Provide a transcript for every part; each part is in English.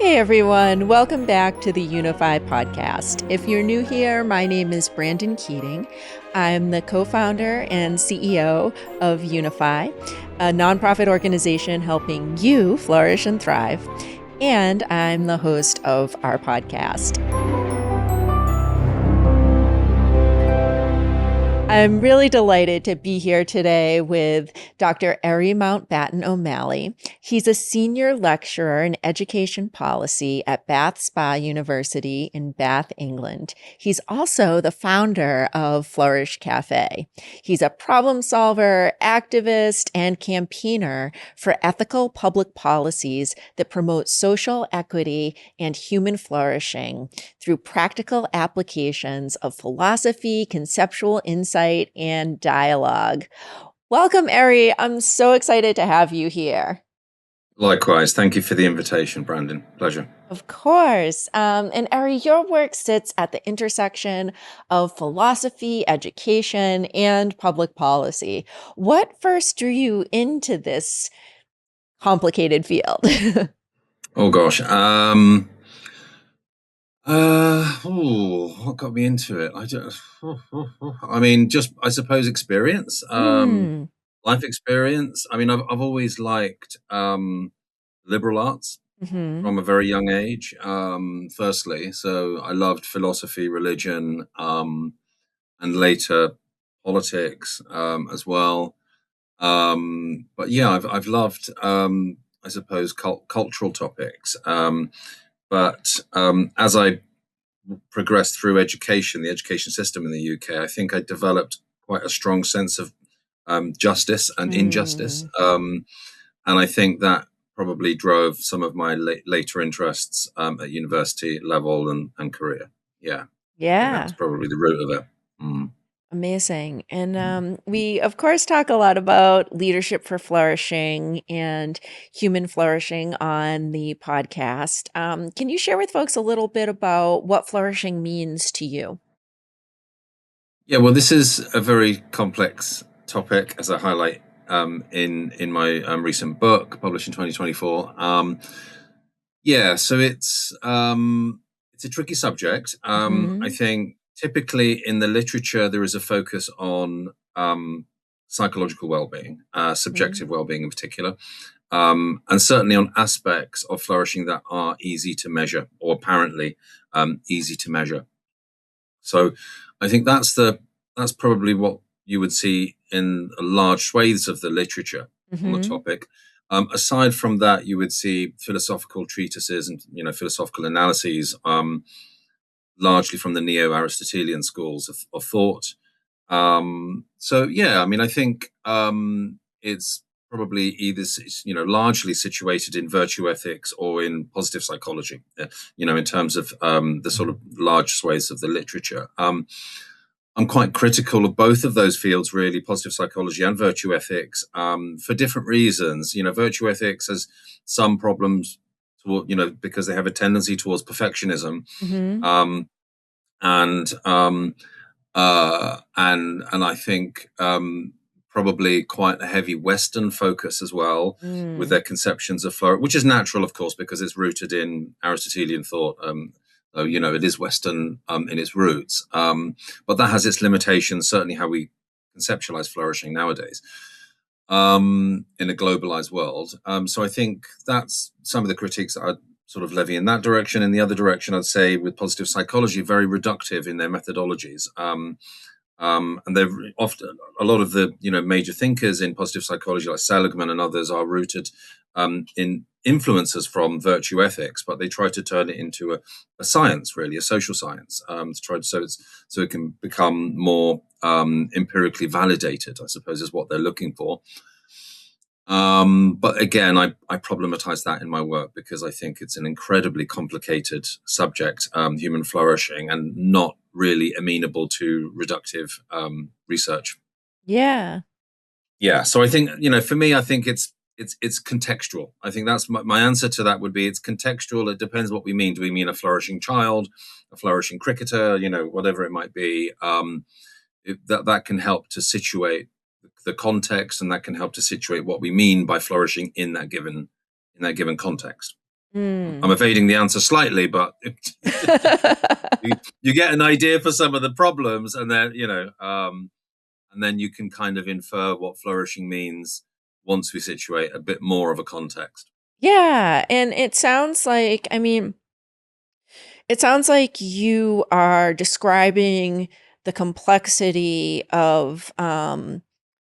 Hey everyone, welcome back to the YOUnify podcast. If you're new here, my name is Brandyn Keating. I'm the co-founder and CEO of YOUnify, a nonprofit organization helping you flourish and thrive. And I'm the host of our podcast. I'm really delighted to be here today with Dr. Eri Mountbatten-O'Malley. He's a senior lecturer in education policy at Bath Spa University in Bath, England. He's also the founder of Flourish Cafe. He's a problem solver, activist, and campaigner for ethical public policies that promote social equity and human flourishing through practical applications of philosophy, conceptual insight, and dialogue. Welcome, Eri. I'm so excited to have you here. Likewise. Thank you for the invitation, Brandyn. Pleasure. Of course. And Eri, your work sits at the intersection of philosophy, education, and public policy. What first drew you into this complicated field? Oh, gosh. What got me into it? I suppose experience, life experience. I mean, I've always liked liberal arts from a very young age. Firstly, so I loved philosophy, religion, and later politics as well. But yeah, I've loved, I suppose, cultural topics. But as I progressed through education, the education system in the UK, I think I developed quite a strong sense of justice and injustice. And I think that probably drove some of my later interests at university level and career. Yeah. Yeah. That's probably the root of it. Amazing. And we, of course, talk a lot about leadership for flourishing and human flourishing on the podcast. Can you share with folks a little bit about what flourishing means to you? Yeah, well, this is a very complex topic, as I highlight in my recent book published in 2024. So it's a tricky subject. I think typically in the literature there is a focus on psychological well-being, subjective well-being in particular, and certainly on aspects of flourishing that are easy to measure, or apparently easy to measure. So I think that's probably what you would see in large swathes of the literature on the topic. Aside from that, you would see philosophical treatises and philosophical analyses, largely from the neo-Aristotelian schools of thought. I think it's probably either largely situated in virtue ethics or in positive psychology. In terms of the sort of large swathes of the literature. I'm quite critical of both of those fields, really, positive psychology and virtue ethics, for different reasons. Virtue ethics has some problems, because they have a tendency towards perfectionism, and I think probably quite a heavy Western focus as well, with their conceptions of flourish, which is natural, of course, because it's rooted in Aristotelian thought. It is Western in its roots, but that has its limitations, certainly how we conceptualize flourishing nowadays in a globalized world. So I think that's some of the critiques that I'd sort of levy in that direction. In the other direction, I'd say with positive psychology, very reductive in their methodologies. And they've often, a lot of the major thinkers in positive psychology, like Seligman and others, are rooted in influences from virtue ethics, but they try to turn it into a science, really, a social science, so it can become more empirically validated, I suppose, is what they're looking for. But again, I problematize that in my work because I think it's an incredibly complicated subject, human flourishing, and not really amenable to reductive research. Yeah. So I think, for me, I think it's contextual. I think that's my answer to that would be it's contextual. It depends what we mean. Do we mean a flourishing child, a flourishing cricketer, whatever it might be? That can help to situate the context, and that can help to situate what we mean by flourishing in that given context. I'm evading the answer slightly, but you get an idea for some of the problems, and then and then you can kind of infer what flourishing means once we situate a bit more of a context. Yeah, and it sounds like, it sounds like you are describing the complexity of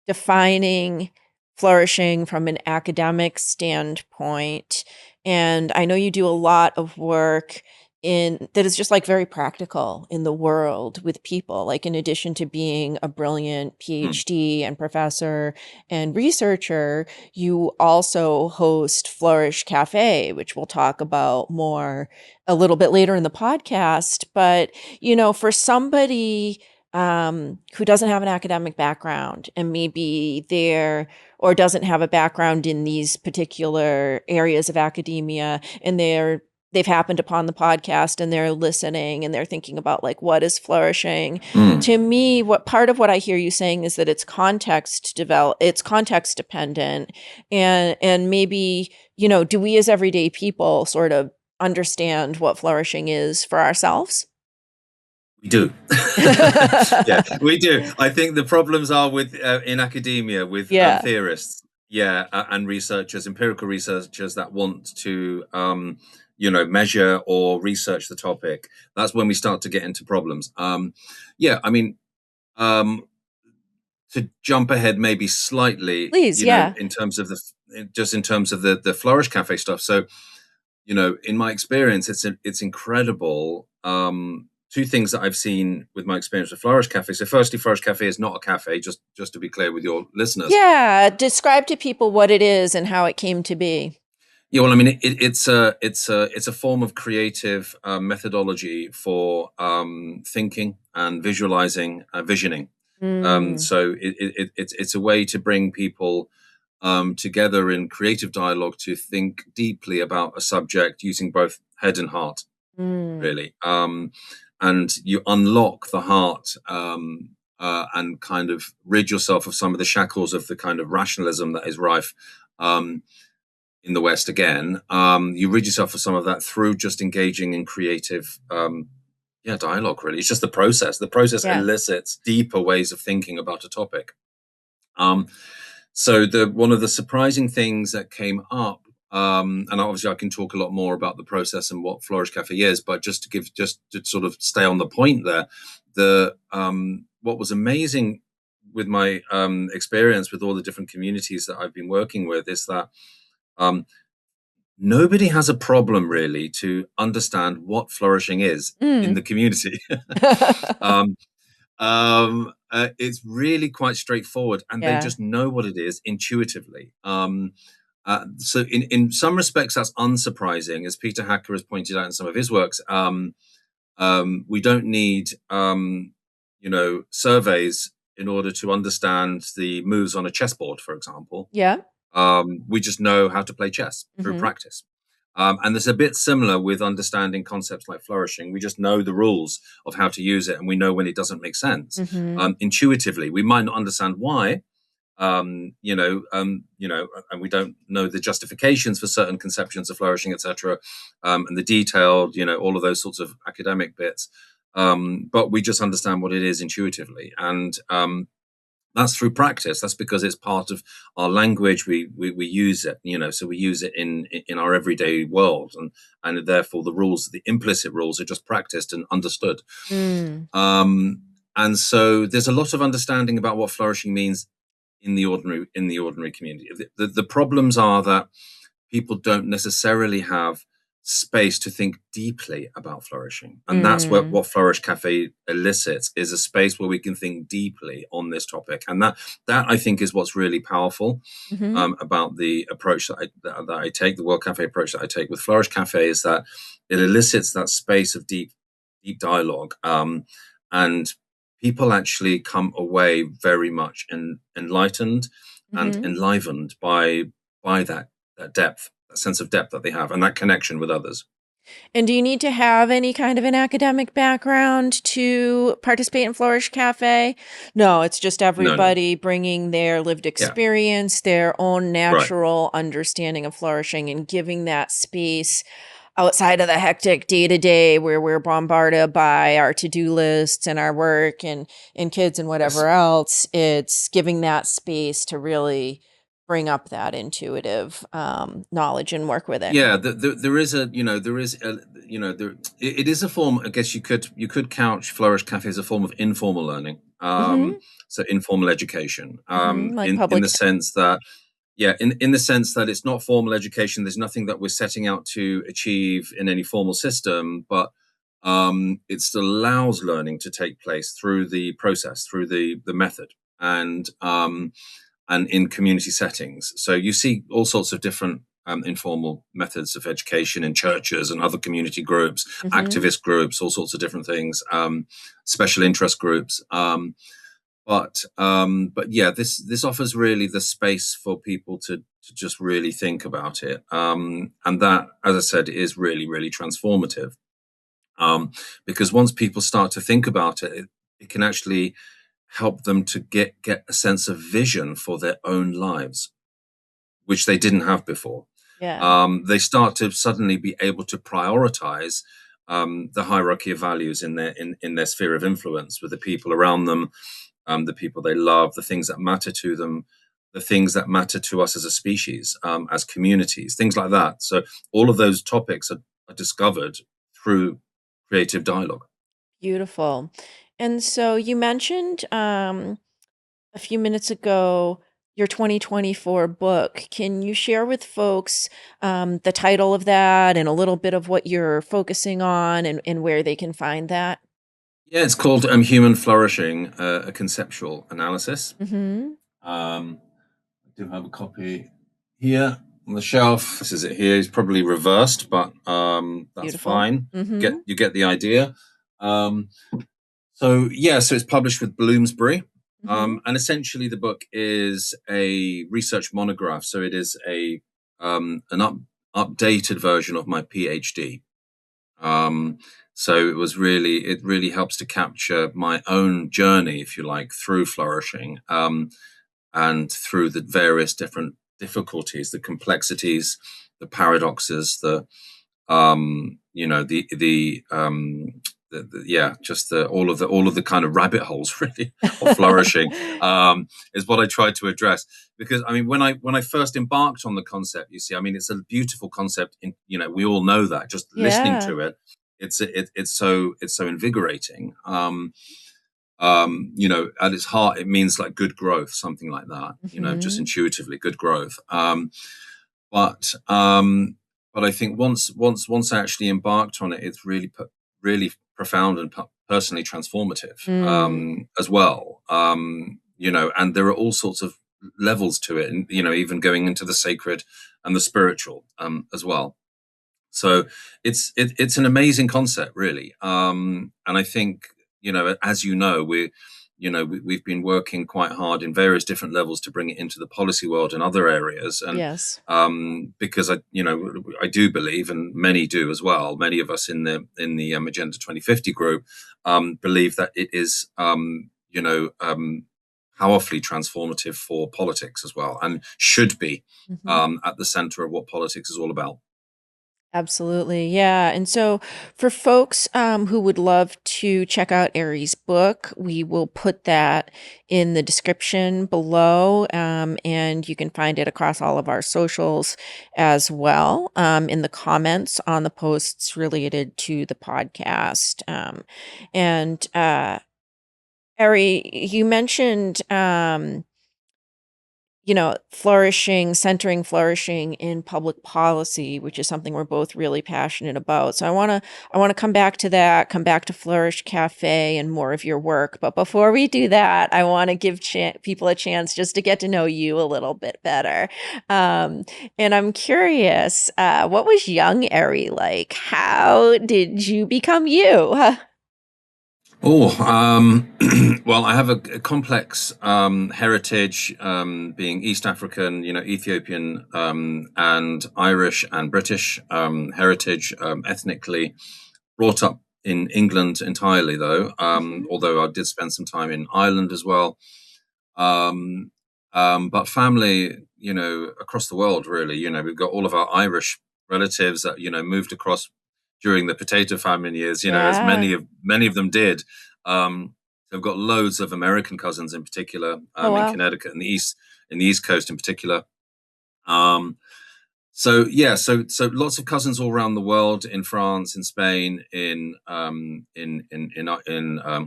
defining flourishing from an academic standpoint. And I know you do a lot of work in that is just like very practical in the world with people. Like, in addition to being a brilliant PhD and professor and researcher, you also host Flourish Cafe, which we'll talk about more a little bit later in the podcast. But, for somebody who doesn't have an academic background and maybe or doesn't have a background in these particular areas of academia, and they've happened upon the podcast and they're listening and they're thinking about, like, what is flourishing? To me, what part of what I hear you saying is that it's context dependent, and maybe, do we as everyday people sort of understand what flourishing is for ourselves? We do. Yeah, we do. I think the problems are with in academia with theorists, and researchers, empirical researchers that want to measure or research the topic. That's when we start to get into problems. To jump ahead maybe slightly, Please, in terms of the Flourish Cafe stuff. So, in my experience, it's incredible. Two things that I've seen with my experience with Flourish Cafe. So firstly, Flourish Cafe is not a cafe, just to be clear with your listeners. Yeah, describe to people what it is and how it came to be. Yeah, well, I mean, it's a form of creative methodology for thinking and visualizing, visioning. So it's a way to bring people together in creative dialogue to think deeply about a subject using both head and heart, really. And you unlock the heart and kind of rid yourself of some of the shackles of the kind of rationalism that is rife in the West again. You rid yourself of some of that through just engaging in creative dialogue, really. It's just the process. The process elicits deeper ways of thinking about a topic. So one of the surprising things that came up, and obviously I can talk a lot more about the process and what Flourish Cafe is, but just to sort of stay on the point there, what was amazing with my experience with all the different communities that I've been working with is that nobody has a problem really to understand what flourishing is in the community. It's really quite straightforward, and they just know what it is intuitively. So in some respects, that's unsurprising, as Peter Hacker has pointed out in some of his works. We don't need, surveys in order to understand the moves on a chessboard, for example. Yeah. We just know how to play chess through practice. And it's a bit similar with understanding concepts like flourishing. We just know the rules of how to use it, and we know when it doesn't make sense. Intuitively, we might not understand why, and we don't know the justifications for certain conceptions of flourishing, etc., and the detailed, all of those sorts of academic bits. But we just understand what it is intuitively, and that's through practice. That's because it's part of our language. We use it, so we use it in our everyday world, and therefore the rules, the implicit rules, are just practiced and understood. And so there's a lot of understanding about what flourishing means in the ordinary community. The problems are that people don't necessarily have space to think deeply about flourishing, and that's what Flourish Cafe elicits, is a space where we can think deeply on this topic. And that I think is what's really powerful about the approach that I take, the World Cafe approach that I take with Flourish Cafe, is that it elicits that space of deep dialogue, and people actually come away very much enlightened and enlivened by that depth, that sense of depth that they have, and that connection with others. And do you need to have any kind of an academic background to participate in Flourish Cafe? No, it's just No. everybody bringing their lived Yeah. experience, their own Right. natural understanding of flourishing, and giving that space outside of the hectic day to day where we're bombarded by our to-do lists and our work and kids and whatever Yes. else. It's giving that space to really bring up that intuitive knowledge and work with it. Yeah, there is a, there is a, it is a form. I guess you could couch Flourish Cafe as a form of informal learning, Mm-hmm. so informal education, Mm-hmm. Like in the public. sense that, yeah, in the sense that it's not formal education. There's nothing that we're setting out to achieve in any formal system, but it still allows learning to take place through the process, through the method, and in community settings. So you see all sorts of different informal methods of education in churches and other community groups, Mm-hmm. activist groups, all sorts of different things, special interest groups. But yeah, this offers really the space for people to just really think about it, and that, as I said, is really really transformative, because once people start to think about it, it can actually help them to get a sense of vision for their own lives, which they didn't have before. Yeah. They start to suddenly be able to prioritize the hierarchy of values in their sphere of influence with the people around them, the people they love, the things that matter to them, the things that matter to us as a species, as communities, things like that. So all of those topics are discovered through creative dialogue. Beautiful. And so you mentioned a few minutes ago your 2024 book. Can you share with folks the title of that and a little bit of what you're focusing on and where they can find that? Yeah, it's called Human Flourishing, a conceptual analysis. Mm-hmm. I do have a copy here on the shelf. This is it here. It's probably reversed, but that's Beautiful. fine. Mm-hmm. You get the idea. Um, so yeah, so it's published with Bloomsbury, Mm-hmm. and essentially the book is a research monograph. So it is updated version of my PhD. So it really helps to capture my own journey, if you like, through flourishing, and through the various different difficulties, the complexities, the paradoxes, yeah, just all of the kind of rabbit holes really of flourishing, is what I tried to address. Because I mean, when I first embarked on the concept, you see, I mean, it's a beautiful concept. We all know that just listening Yeah. to it, it's so invigorating. At its heart, it means like good growth, something like that. Just Mm-hmm. intuitively, good growth. But but I think once I actually embarked on it, it's really profound and personally transformative, Mm. as well. And there are all sorts of levels to it, and even going into the sacred and the spiritual, as well. So it's an amazing concept, really. And I think, as we've been working quite hard in various different levels to bring it into the policy world and other areas. And Yes. because I do believe, and many do as well, many of us in the Agenda 2050 group believe that it is powerfully transformative for politics as well, and should be Mm-hmm. at the center of what politics is all about. Absolutely. Yeah. And so for folks who would love to check out Eri's book, we will put that in the description below. And you can find it across all of our socials as well, in the comments on the posts related to the podcast. And Eri, you mentioned centering flourishing in public policy, which is something we're both really passionate about. So I want to come back to that, come back to Flourish Cafe and more of your work. But before we do that, I want to give people a chance just to get to know you a little bit better. Um, and I'm curious, what was young Eri like? How did you become you? Oh, well, I have a complex heritage, being East African, Ethiopian, and Irish and British heritage, ethnically. Brought up in England entirely, though, Hmm. although I did spend some time in Ireland as well. Um, but family, across the world, really. We've got all of our Irish relatives that moved across during the potato famine years. As Yeah. many of them did. So I've got loads of American cousins, in particular, Oh, in wow. Connecticut and the East Coast, in particular. Um, so yeah, so lots of cousins all around the world, in France, in Spain, in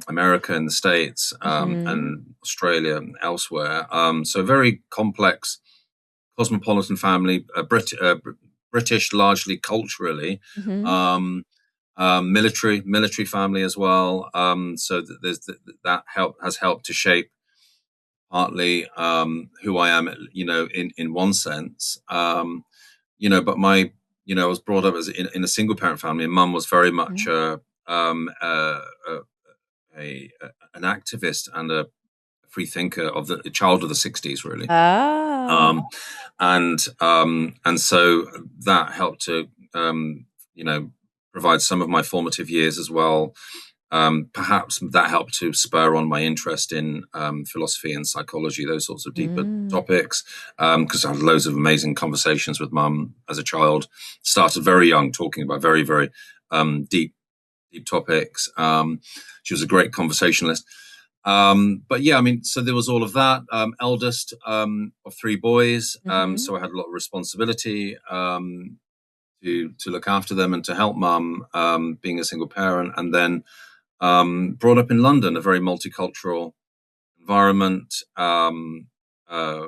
America, in the States, Hmm. and Australia, and elsewhere. So very complex cosmopolitan family, British largely culturally, Hmm. um, military family as well. So that has helped to shape partly who I am, in one sense. But I was brought up as in a single parent family, and mum was very much Hmm. um, uh, a, an activist and a free thinker, of the a child of the '60s, really. Oh. um, and so that helped to you know provide some of my formative years as well. Perhaps that helped to spur on my interest in philosophy and psychology, those sorts of deeper Mm. topics, because I had loads of amazing conversations with mum as a child. Started very young, talking about very, very deep topics. She was a great conversationalist. But yeah, I mean, so there was all of that. Eldest of three boys, Hmm. so I had a lot of responsibility, to look after them and to help mum, being a single parent, and then brought up in London, a very multicultural environment. Uh,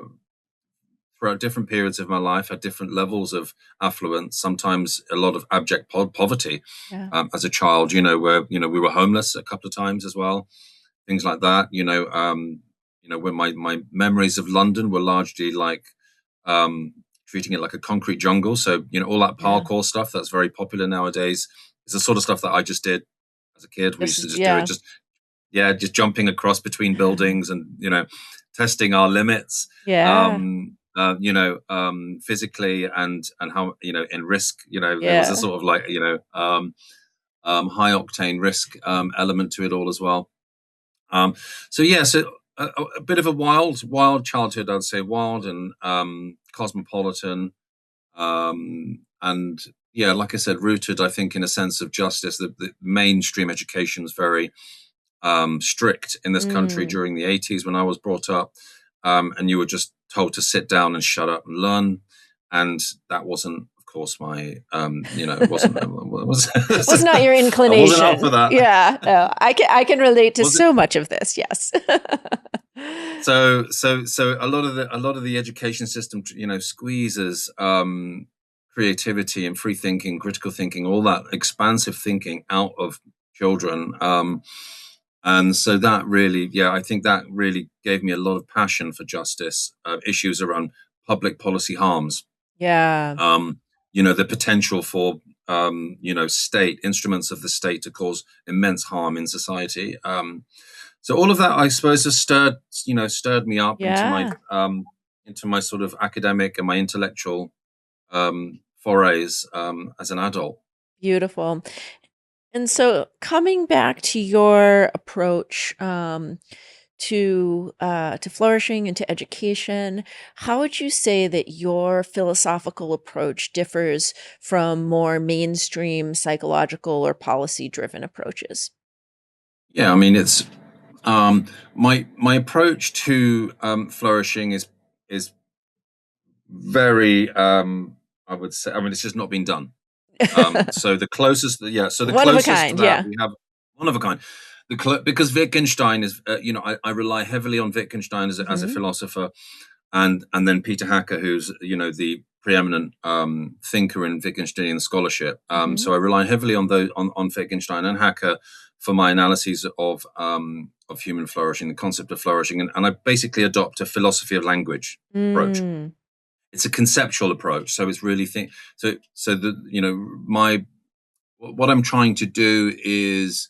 Throughout different periods of my life, had different levels of affluence, sometimes a lot of abject poverty, Yeah. as a child, where we were homeless a couple of times as well, things like that. When my memories of London were largely like, um, treating it like a concrete jungle. So all that Yeah. parkour stuff that's very popular nowadays is the sort of stuff that I just did as a kid. We used to just do it, Yeah. just yeah, just jumping across between buildings, and testing our limits, Yeah. physically, and how, in risk. There was a Yeah. sort of like, high octane risk element to it all as well. Um, so yeah, so a bit of a wild childhood, I'd say, wild and cosmopolitan, and yeah, like I said, rooted, I think, in a sense of justice. The mainstream education was very strict in this country Mm. during the '80s when I was brought up, and you were just told to sit down and shut up and learn, and that wasn't, of course, my it wasn't Was not your I wasn't up for inclination. that. Yeah. No, I can relate to Was it? so much of this. Yes. So a lot of the education system, squeezes creativity and free thinking, critical thinking, all that expansive thinking out of children. And so that really, yeah, I think that really gave me a lot of passion for justice, issues around public policy harms, Yeah. the potential for, state instruments of the state to cause immense harm in society. So all of that, I suppose, has stirred me up Yeah. into my sort of academic and my intellectual forays, as an adult. Beautiful. And so coming back to your approach to flourishing and to education, how would you say that your philosophical approach differs from more mainstream psychological or policy driven approaches? Yeah, I mean, it's my approach to flourishing is very, I would say, I mean, it's just not been done. So the closest, yeah, so the One of a closest to kind, that yeah. we have one of a kind. Because Wittgenstein is, I rely heavily on Wittgenstein as a Mhm. philosopher, and then Peter Hacker, who's the preeminent thinker in Wittgensteinian scholarship. So Mhm. I rely heavily on those on Wittgenstein and Hacker for my analyses of human flourishing, the concept of flourishing, and I basically adopt a philosophy of language approach. Mm. It's a conceptual approach, so it's really so the my what I'm trying to do is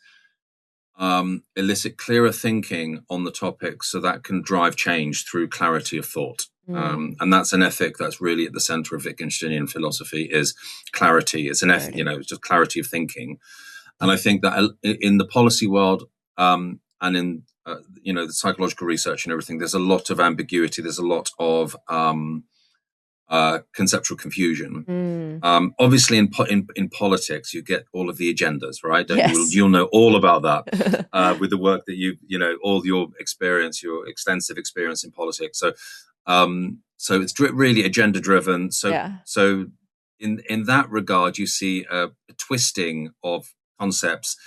elicit clearer thinking on the topic so that can drive change through clarity of thought. And that's an ethic that's really at the center of Wittgensteinian philosophy, is clarity. It's an ethic, it's just clarity of thinking. And I think that in the policy world, and in the psychological research and everything, there's a lot of ambiguity. There's a lot of conceptual confusion. Obviously, in politics, you get all of the agendas, right? Yes. You'll know all about that with the work that all your experience, your extensive experience in politics. So it's really agenda driven. So in that regard, you see a twisting of concepts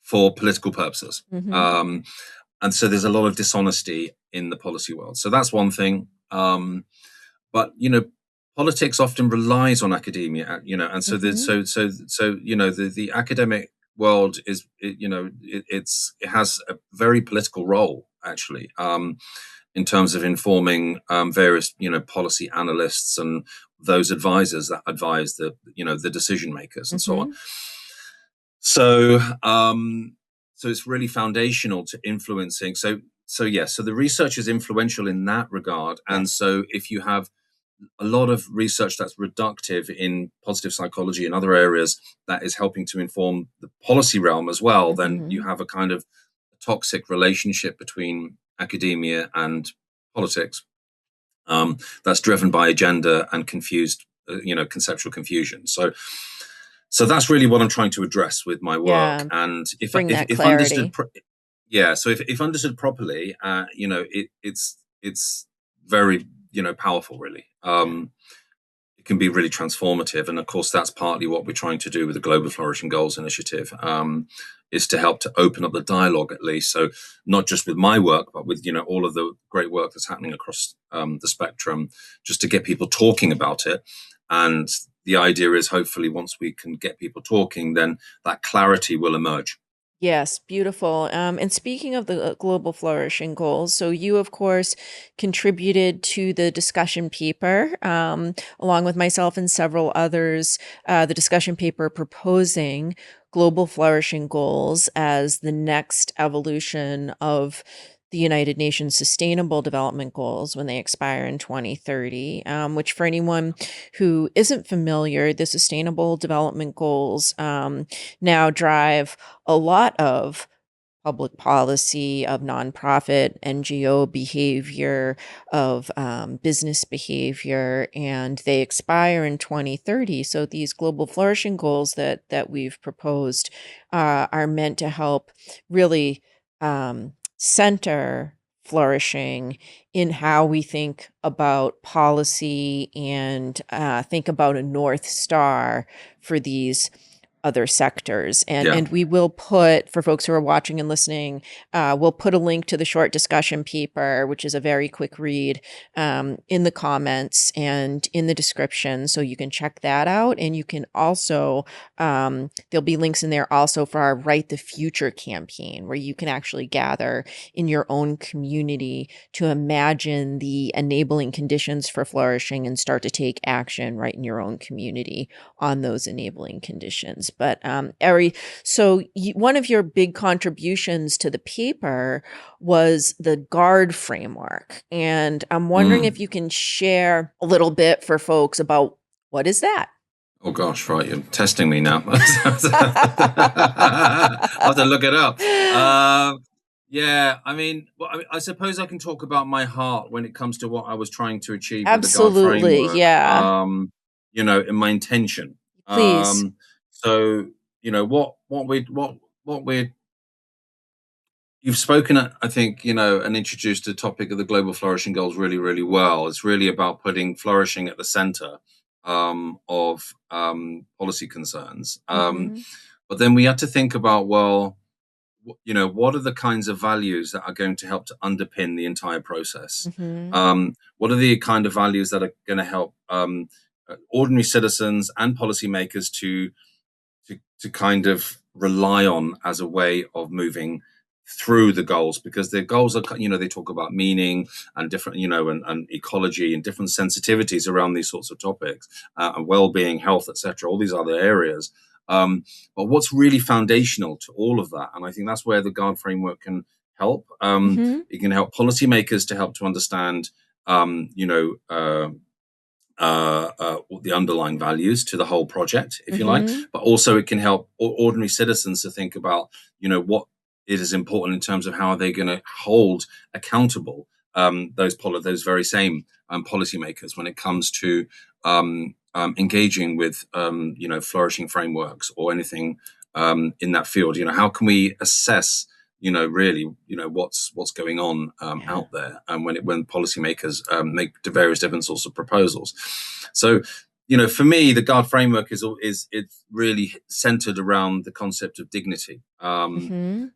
for political purposes. And so there's a lot of dishonesty in the policy world. So that's one thing. But politics often relies on academia, and so the academic world is, it has a very political role actually, in terms of informing various policy analysts and those advisors that advise the decision makers and so on. So it's really foundational to influencing. So the research is influential in that regard. And so if you have a lot of research that's reductive in positive psychology and other areas that is helping to inform the policy realm as well, then you have a kind of toxic relationship between academia and politics that's driven by agenda and confused, conceptual confusion. So that's really what I'm trying to address with my work. And if understood, so if understood properly, it's very powerful, really. It can be really transformative, and of course that's partly what we're trying to do with the Global Flourishing Goals Initiative, is to help to open up the dialogue, at least. So not just with my work, but with all of the great work that's happening across the spectrum, just to get people talking about it. And the idea is, hopefully, once we can get people talking, then that clarity will emerge. Yes, beautiful. And speaking of the Global Flourishing Goals, so you, of course, contributed to the discussion paper, along with myself and several others, the discussion paper proposing Global Flourishing Goals as the next evolution of the United Nations Sustainable Development Goals when they expire in 2030, which, for anyone who isn't familiar, the Sustainable Development Goals now drive a lot of public policy, of nonprofit NGO behavior, of business behavior, and they expire in 2030. So these Global Flourishing Goals that we've proposed are meant to help really center flourishing in how we think about policy and think about a North Star for these other sectors. And we will put, for folks who are watching and listening, we'll put a link to the short discussion paper, which is a very quick read, in the comments and in the description. So you can check that out. And you can also, there'll be links in there also for our Write the Future campaign, where you can actually gather in your own community to imagine the enabling conditions for flourishing and start to take action right in your own community on those enabling conditions. But Eri, so one of your big contributions to the paper was the GUARD framework. And I'm wondering if you can share a little bit for folks about what is that? Oh gosh, right, you're testing me now. I'll have to look it up. I suppose I can talk about my heart when it comes to what I was trying to achieve with the GUARD framework. Yeah. In my intention. Please. So, you've spoken, I think, and introduced the topic of the Global Flourishing Goals really, really well. It's really about putting flourishing at the center of policy concerns. But then we had to think about, what are the kinds of values that are going to help to underpin the entire process? What are the kind of values that are going to help ordinary citizens and policymakers to kind of rely on as a way of moving through the goals? Because the goals are, they talk about meaning and different, and ecology and different sensitivities around these sorts of topics, and well-being, health, etc., all these other areas. But what's really foundational to all of that, and I think that's where the GUARD framework can help. It can help policymakers to help to understand, the underlying values to the whole project, if you like, but also it can help ordinary citizens to think about, what it is important in terms of how they're going to hold accountable those very same policymakers when it comes to engaging with flourishing frameworks or anything in that field. How can we assess really, what's going on out there, and when policymakers make various different sorts of proposals. So, for me, the GUARD framework is it's really centered around the concept of dignity. And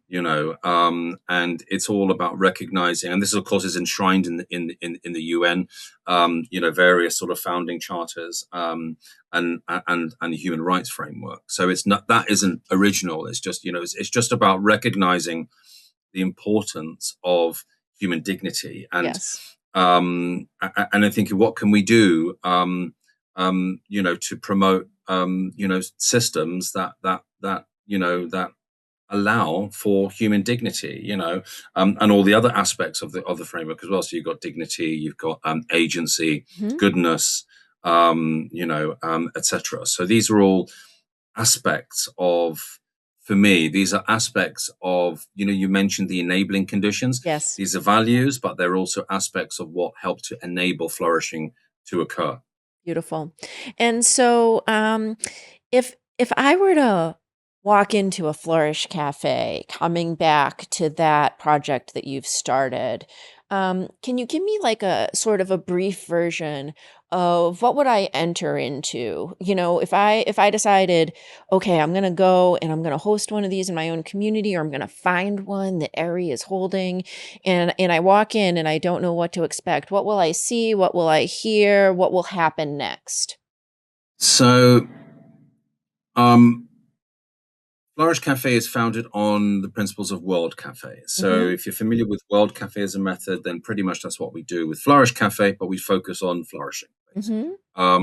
it's all about recognizing, and this of course is enshrined in the UN, various sort of founding charters, and the human rights framework. So that isn't original. It's just it's just about recognizing the importance of human dignity, and and I think, what can we do to promote systems that allow for human dignity, and all the other aspects of the framework as well. So you've got dignity, you've got agency, goodness, etc. So these are all aspects of, for me, these are aspects of, you mentioned the enabling conditions. Yes. These are values, but they're also aspects of what help to enable flourishing to occur. Beautiful. And so if I were to walk into a Flourish Cafe, coming back to that project that you've started, can you give me like a sort of a brief version of what would I enter into? If I decided, okay, I'm going to go and I'm going to host one of these in my own community, or I'm going to find one that Eri is holding, and I walk in and I don't know what to expect. What will I see? What will I hear? What will happen next? So, Flourish Cafe is founded on the principles of World Cafe. So if you're familiar with World Cafe as a method, then pretty much that's what we do with Flourish Cafe, but we focus on flourishing. For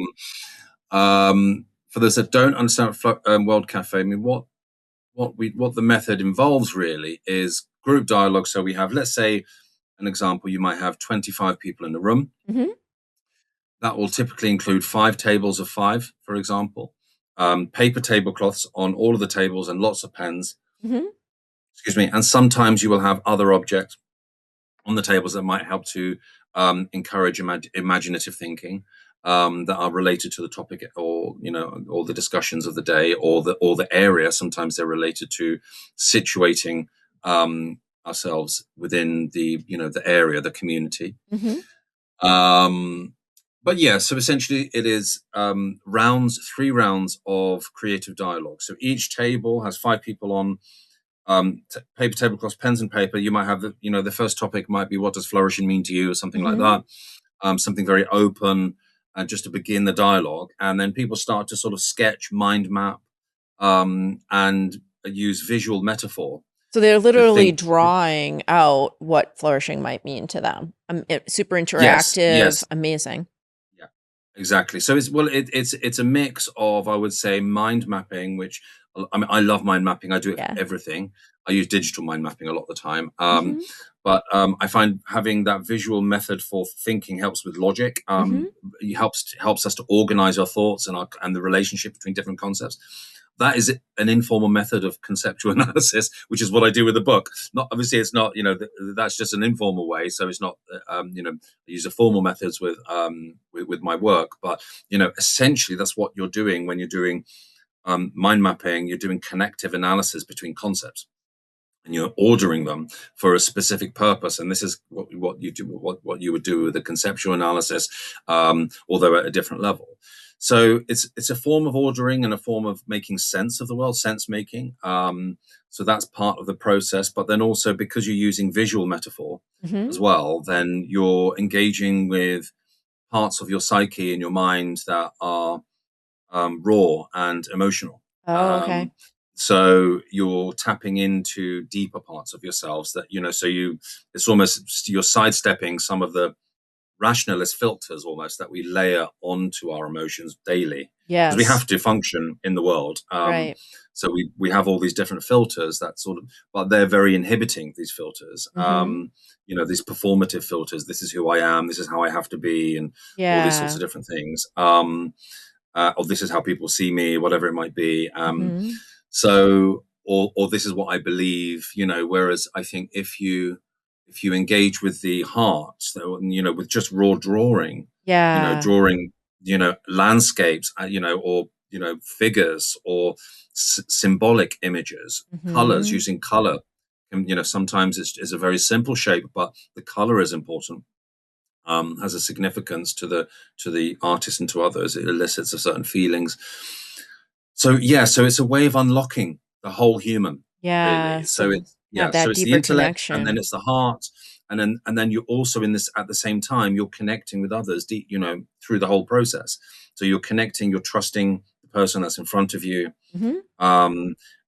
those that don't understand World Cafe, I mean, what the method involves really is group dialogue. So we have, let's say, an example, you might have 25 people in the room. That will typically include 5 tables of 5, for example. Paper tablecloths on all of the tables and lots of pens. Excuse me. And sometimes you will have other objects on the tables that might help to encourage imaginative thinking that are related to the topic, or or the discussions of the day, or the area. Sometimes they're related to situating ourselves within the area, the community. But yeah, so essentially it is 3 rounds of creative dialogue. So each table has 5 people on paper tablecloths, pens and paper. You might have the first topic might be, what does flourishing mean to you, or something like that. Something very open, and just to begin the dialogue. And then people start to sort of sketch, mind map, and use visual metaphor. So they're literally drawing out what flourishing might mean to them. Super interactive, yes. Amazing. Yeah, exactly. So it's a mix of, I would say, mind mapping, which, I mean, I love mind mapping. I do it for everything. I use digital mind mapping a lot of the time. But I find having that visual method for thinking helps with logic. It helps us to organize our thoughts and the relationship between different concepts. That is an informal method of conceptual analysis, which is what I do with the book. Not obviously, it's not, that's just an informal way. So it's not, I use the formal methods with my work. But essentially, that's what you're doing when you're doing mind mapping. You're doing connective analysis between concepts, and you're ordering them for a specific purpose. And this is what you do, what you would do with a conceptual analysis, although at a different level. So it's a form of ordering and a form of making sense of the world, sense making. So that's part of the process. But then also, because you're using visual metaphor as well, then you're engaging with parts of your psyche and your mind that are raw and emotional. Oh, okay. So you're tapping into deeper parts of yourselves that, so it's almost, you're sidestepping some of the rationalist filters almost that we layer onto our emotions daily, because we Yes. have to function in the world. Right. So we have all these different filters that sort of, but they're very inhibiting, these filters. These performative filters. This is who I am. This is how I have to be, and all these sorts Yeah. of different things. Or this is how people see me, whatever it might be. So, or this is what I believe. Whereas I think if you engage with the heart, so, with just raw drawing, Yeah. drawing, landscapes, or figures, or symbolic images, colors, using color. And sometimes it's a very simple shape, but the color is important. Has a significance to the artist and to others. It elicits a certain feelings. So it's a way of unlocking the whole human, Yeah. really. So it's have so that it's the deeper intellect, and then connection. it's the heart, and then you're also in this at the same time. You're connecting with others, through the whole process. So you're connecting, you're trusting the person that's in front of you.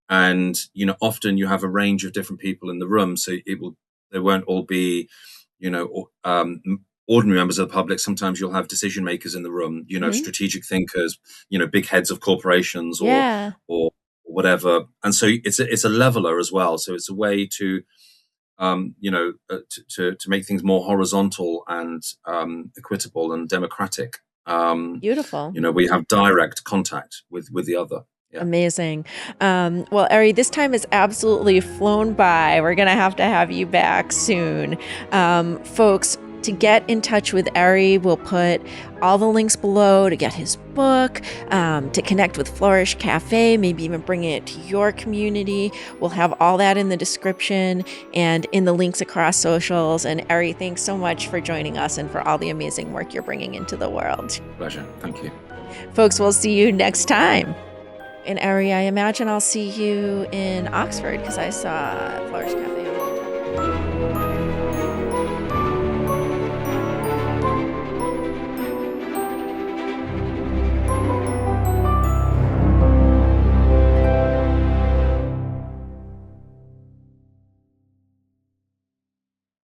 And often you have a range of different people in the room, so they won't all be ordinary members of the public. Sometimes you'll have decision makers in the room, strategic thinkers, big heads of corporations, or whatever. And so it's a leveler as well. So it's a way to to make things more horizontal and equitable and democratic. Beautiful. We have direct contact with the other. Yeah. Amazing. Well, Eri, this time has absolutely flown by. We're going to have you back soon. Folks, to get in touch with Eri, we'll put all the links below to get his book, to connect with Flourish Cafe, maybe even bring it to your community. We'll have all that in the description and in the links across socials. And Eri, thanks so much for joining us and for all the amazing work you're bringing into the world. Pleasure. Thank you. Folks, we'll see you next time. And Eri, I imagine I'll see you in Oxford, because I saw Flourish Cafe.